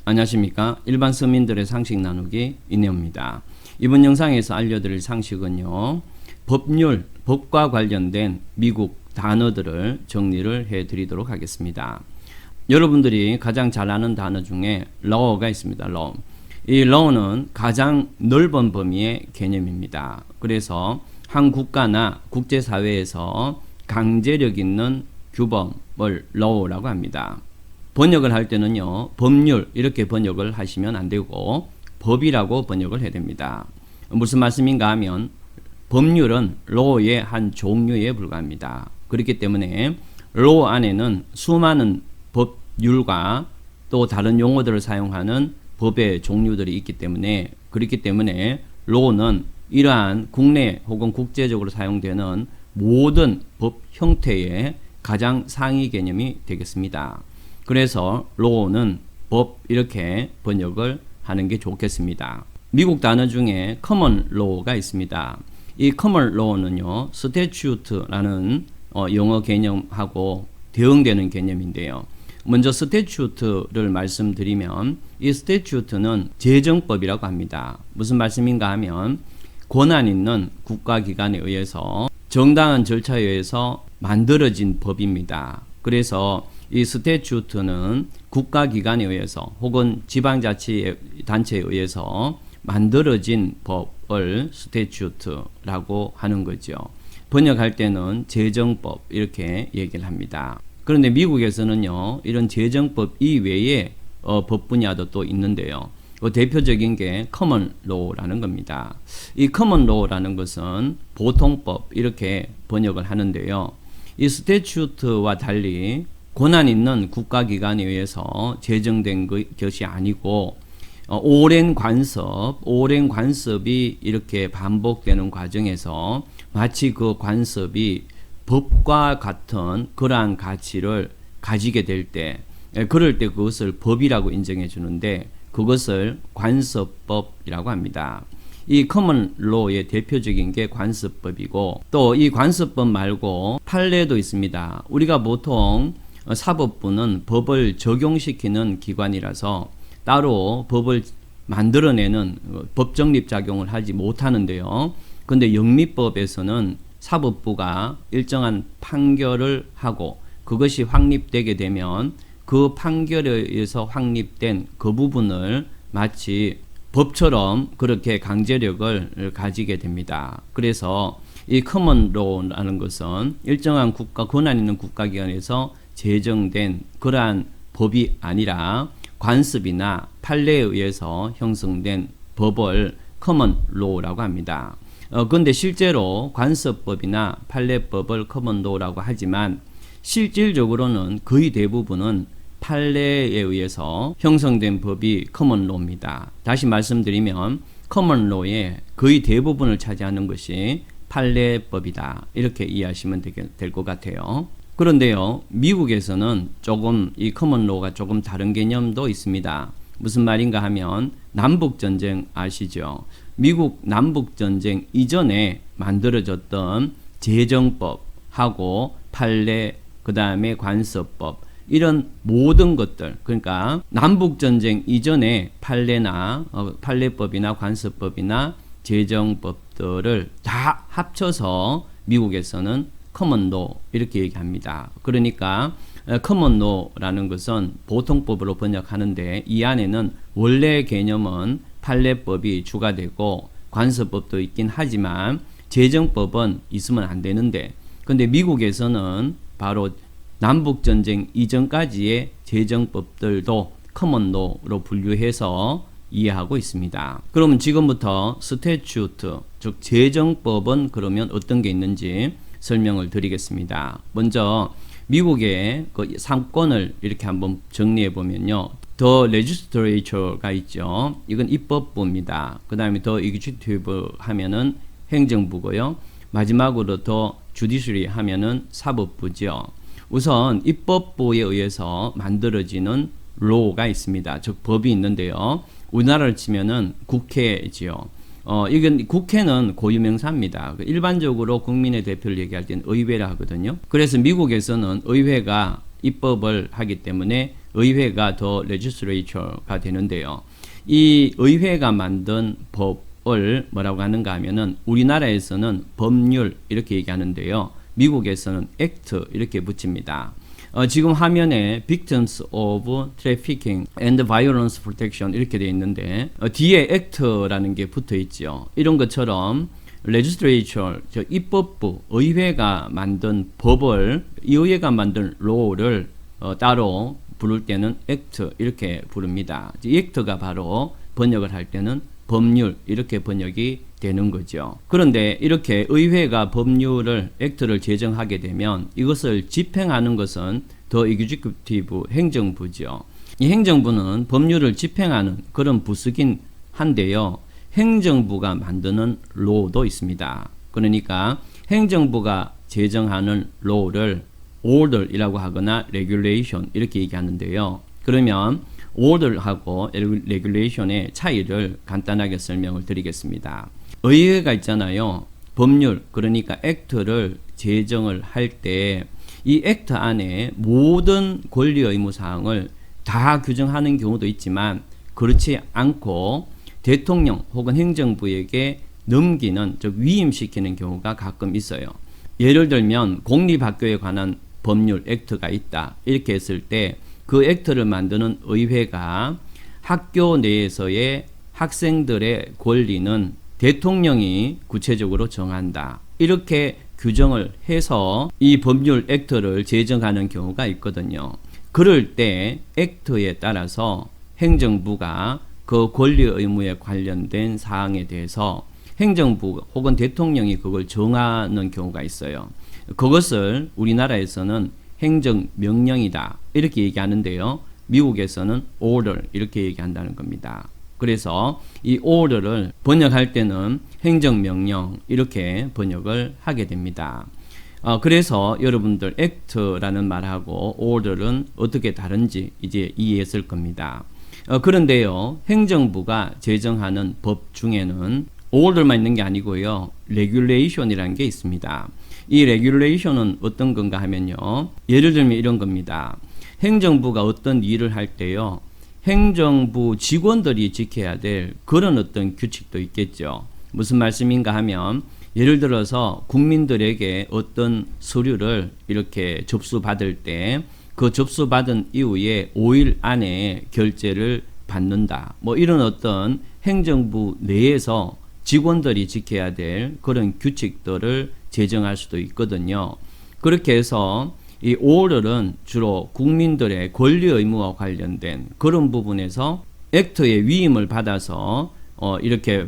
안녕하십니까. 일반 서민들의 상식 나누기 이내입니다. 이번 영상에서 알려드릴 상식은요, 법률, 법과 관련된 미국 단어들을 정리를 해드리도록 하겠습니다. 여러분들이 가장 잘 아는 단어 중에 law가 있습니다. law. 이 law는 가장 넓은 범위의 개념입니다. 그래서 한 국가나 국제사회에서 강제력 있는 규범을 law라고 합니다. 번역을 할 때는요, 법률 이렇게 번역을 하시면 안 되고 법이라고 번역을 해야 됩니다. 무슨 말씀인가 하면 법률은 law의 한 종류에 불과합니다. 그렇기 때문에 law 안에는 수많은 법률과 또 다른 용어들을 사용하는 법의 종류들이 있기 때문에, 그렇기 때문에 law는 이러한 국내 혹은 국제적으로 사용되는 모든 법 형태의 가장 상위 개념이 되겠습니다. 그래서 law는 법 이렇게 번역을 하는 게 좋겠습니다. 미국 단어 중에 common law가 있습니다. 이 common law는요, statute라는 영어 개념하고 대응되는 개념인데요. 먼저 statute를 말씀드리면 이 statute는 제정법이라고 합니다. 무슨 말씀인가 하면 권한 있는 국가기관에 의해서 정당한 절차에 의해서 만들어진 법입니다. 그래서 이 스태튜트는 국가기관에 의해서 혹은 지방자치단체에 의해서 만들어진 법을 스태튜트라고 하는 거죠. 번역할 때는 제정법 이렇게 얘기를 합니다. 그런데 미국에서는요, 이런 제정법 이외에 법 분야도 또 있는데요. 대표적인 게 common law라는 겁니다. 이 common law라는 것은 보통법 이렇게 번역을 하는데요. 이 스태튜트와 달리 권한 있는 국가기관에 의해서 제정된 것이 아니고 오랜 관습이 이렇게 반복되는 과정에서 마치 그 관습이 법과 같은 그러한 가치를 가지게 될 때, 그럴 때 그것을 법이라고 인정해 주는데 그것을 관습법이라고 합니다. 이 커먼 로의 대표적인 게 관습법이고, 또 이 관습법 말고 판례도 있습니다. 우리가 보통 사법부는 법을 적용시키는 기관이라서 따로 법을 만들어내는 법정립 작용을 하지 못하는데요. 근데 영미법에서는 사법부가 일정한 판결을 하고 그것이 확립되게 되면 그 판결에 의해서 확립된 그 부분을 마치 법처럼 그렇게 강제력을 가지게 됩니다. 그래서 이 커먼 로우라는 것은 일정한 권한 있는 국가기관에서 제정된 그러한 법이 아니라 관습이나 판례에 의해서 형성된 법을 커먼 로우라고 합니다. 그런데 실제로 관습법이나 판례법을 커먼 로우라고 하지만 실질적으로는 거의 대부분은 판례에 의해서 형성된 법이 커먼 로우입니다. 다시 말씀드리면 커먼 로우의 거의 대부분을 차지하는 것이 판례법이다, 이렇게 이해하시면 될 것 같아요. 그런데요, 미국에서는 조금 이 커먼 로우가 조금 다른 개념도 있습니다. 무슨 말인가 하면 남북전쟁 아시죠? 미국 남북전쟁 이전에 만들어졌던 제정법하고 판례, 그 다음에 관습법, 이런 모든 것들, 그러니까 남북전쟁 이전에 판례법이나 관습법이나 제정법들을 다 합쳐서 미국에서는 커먼 로우 이렇게 얘기합니다. 그러니까 커먼 로우라는 것은 보통법으로 번역하는데 이 안에는 원래 개념은 판례법이 주가 되고 관습법도 있긴 하지만 제정법은 있으면 안 되는데, 근데 미국에서는 바로 남북전쟁 이전까지의 제정법들도 커먼 로우로 분류해서 이해하고 있습니다. 그러면 지금부터 스태튜트, 즉 제정법은 그러면 어떤 게 있는지 설명을 드리겠습니다. 먼저 미국의 그 상권을 이렇게 한번 정리해 보면요, The Legislature가 있죠. 이건 입법부입니다. 그 다음에 The Executive 하면은 행정부고요. 마지막으로 The Judiciary 하면은 사법부죠. 우선 입법부에 의해서 만들어지는 law가 있습니다. 즉 법이 있는데요. 우리나라를 치면은 국회지요. 이건 국회는 고유명사입니다. 일반적으로 국민의 대표를 얘기할 때는 의회라 하거든요. 그래서 미국에서는 의회가 입법을 하기 때문에 의회가 더 legislature가 되는데요. 이 의회가 만든 법을 뭐라고 하는가 하면은 우리나라에서는 법률 이렇게 얘기하는데요. 미국에서는 act 이렇게 붙입니다. 지금 화면에 Victims of Trafficking and Violence Protection 이렇게 되어 있는데 뒤에 act라는 게 붙어 있죠. 이런 것처럼 legislature, 입법부, 의회가 만든 법을 이 의회가 만든 law를 따로 부를 때는 act 이렇게 부릅니다. 이 act가 바로 번역을 할 때는 법률 이렇게 번역이 되는 거죠. 그런데 이렇게 의회가 법률을 액트를 제정하게 되면 이것을 집행하는 것은 더 executive 행정부죠. 이 행정부는 법률을 집행하는 그런 부서긴 한데요. 행정부가 만드는 law도 있습니다. 그러니까 행정부가 제정하는 law를 order이라고 하거나 regulation 이렇게 얘기하는데요. 그러면 order하고 regulation의 차이를 간단하게 설명을 드리겠습니다. 의회가 있잖아요. 법률, 그러니까 액트를 제정을 할 때 이 액트 안에 모든 권리 의무 사항을 다 규정하는 경우도 있지만 그렇지 않고 대통령 혹은 행정부에게 넘기는, 즉 위임시키는 경우가 가끔 있어요. 예를 들면 공립학교에 관한 법률 액트가 있다 이렇게 했을 때 그 액트를 만드는 의회가 학교 내에서의 학생들의 권리는 대통령이 구체적으로 정한다 이렇게 규정을 해서 이 법률 액트를 제정하는 경우가 있거든요. 그럴 때 액트에 따라서 행정부가 그 권리 의무에 관련된 사항에 대해서 행정부 혹은 대통령이 그걸 정하는 경우가 있어요. 그것을 우리나라에서는 행정명령이다 이렇게 얘기하는데요. 미국에서는 order 이렇게 얘기한다는 겁니다. 그래서 이 order를 번역할 때는 행정명령 이렇게 번역을 하게 됩니다. 그래서 여러분들 act라는 말하고 order은 어떻게 다른지 이제 이해했을 겁니다. 그런데요, 행정부가 제정하는 법 중에는 order만 있는 게 아니고요, regulation이라는 게 있습니다. 이 regulation은 어떤 건가 하면요, 예를 들면 이런 겁니다. 행정부가 어떤 일을 할 때요, 행정부 직원들이 지켜야 될 그런 어떤 규칙도 있겠죠. 무슨 말씀인가 하면 예를 들어서 국민들에게 어떤 서류를 이렇게 접수받을 때 그 접수받은 이후에 5일 안에 결제를 받는다. 뭐 이런 어떤 행정부 내에서 직원들이 지켜야 될 그런 규칙들을 제정할 수도 있거든요. 그렇게 해서 이 order는 주로 국민들의 권리 의무와 관련된 그런 부분에서 액트의 위임을 받아서 이렇게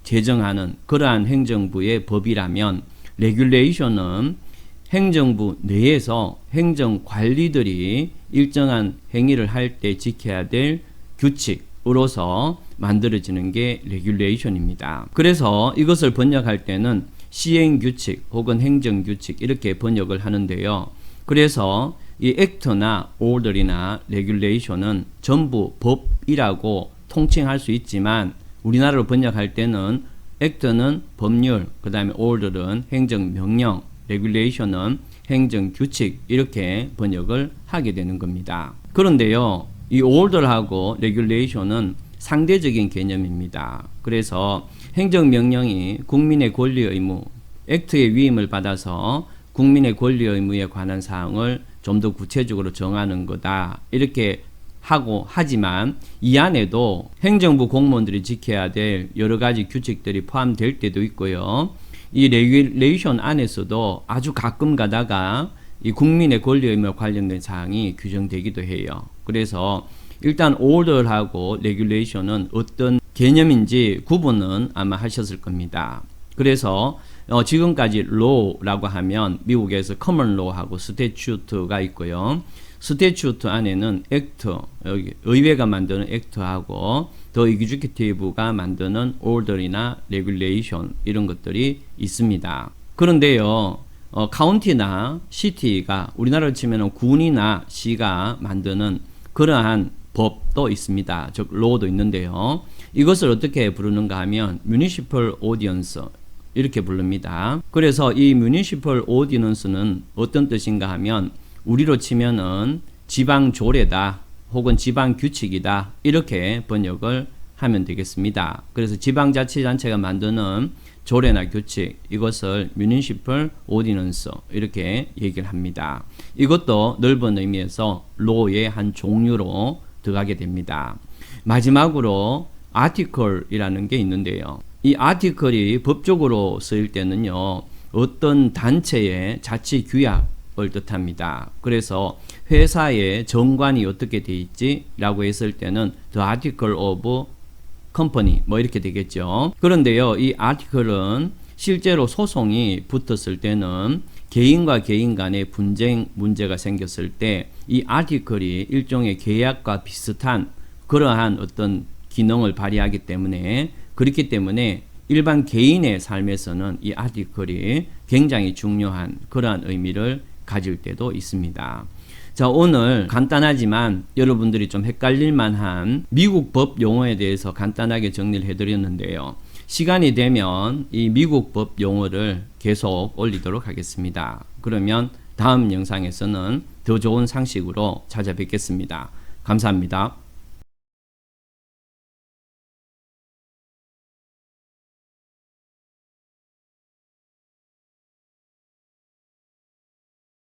제정하는 그러한 행정부의 법이라면 regulation은 행정부 내에서 행정관리들이 일정한 행위를 할 때 지켜야 될 규칙으로서 만들어지는 게 regulation입니다. 그래서 이것을 번역할 때는 시행규칙 혹은 행정규칙 이렇게 번역을 하는데요. 그래서 이 act나 order이나 regulation은 전부 법이라고 통칭할 수 있지만 우리나라로 번역할 때는 act는 법률, 그 다음에 order는 행정명령, regulation은 행정규칙 이렇게 번역을 하게 되는 겁니다. 그런데요, 이 order하고 regulation은 상대적인 개념입니다. 그래서 행정명령이 국민의 권리 의무, 액트의 위임을 받아서 국민의 권리 의무에 관한 사항을 좀 더 구체적으로 정하는 거다 이렇게 하고 하지만 이 안에도 행정부 공무원들이 지켜야 될 여러 가지 규칙들이 포함될 때도 있고요. 이 레귤레이션 안에서도 아주 가끔 가다가 이 국민의 권리 의무와 관련된 사항이 규정되기도 해요. 그래서 일단 order하고 regulation은 어떤 개념인지 구분은 아마 하셨을 겁니다. 그래서 지금까지 law라고 하면 미국에서 common law하고 statute가 있고요. statute 안에는 act, 여기 의회가 만드는 act하고 더 executive가 만드는 order이나 regulation 이런 것들이 있습니다. 그런데요, 카운티나 시티가 우리나라로 치면 군이나 시가 만드는 그러한 법도 있습니다. 즉 law도 있는데요. 이것을 어떻게 부르는가 하면 municipal ordinance 이렇게 부릅니다. 그래서 이 municipal ordinance는 어떤 뜻인가 하면 우리로 치면은 지방 조례다 혹은 지방 규칙이다. 이렇게 번역을 하면 되겠습니다. 그래서 지방자치단체가 만드는 조례나 규칙, 이것을 municipal ordinance 이렇게 얘기를 합니다. 이것도 넓은 의미에서 law의 한 종류로 들어가게 됩니다. 마지막으로 article이라는 게 있는데요. 이 article이 법적으로 쓰일 때는요, 어떤 단체의 자치 규약을 뜻합니다. 그래서 회사의 정관이 어떻게 돼 있지? 라고 했을 때는 the article of company 뭐 이렇게 되겠죠. 그런데요, 이 article은 실제로 소송이 붙었을 때는 개인과 개인 간의 분쟁 문제가 생겼을 때 이 article이 일종의 계약과 비슷한 그러한 어떤 기능을 발휘하기 때문에, 그렇기 때문에 일반 개인의 삶에서는 이 article이 굉장히 중요한 그러한 의미를 가질 때도 있습니다. 자, 오늘 간단하지만 여러분들이 좀 헷갈릴 만한 미국 법 용어에 대해서 간단하게 정리를 해드렸는데요. 시간이 되면 이 미국 법 용어를 계속 올리도록 하겠습니다. 그러면 다음 영상에서는 더 좋은 상식으로 찾아뵙겠습니다. 감사합니다.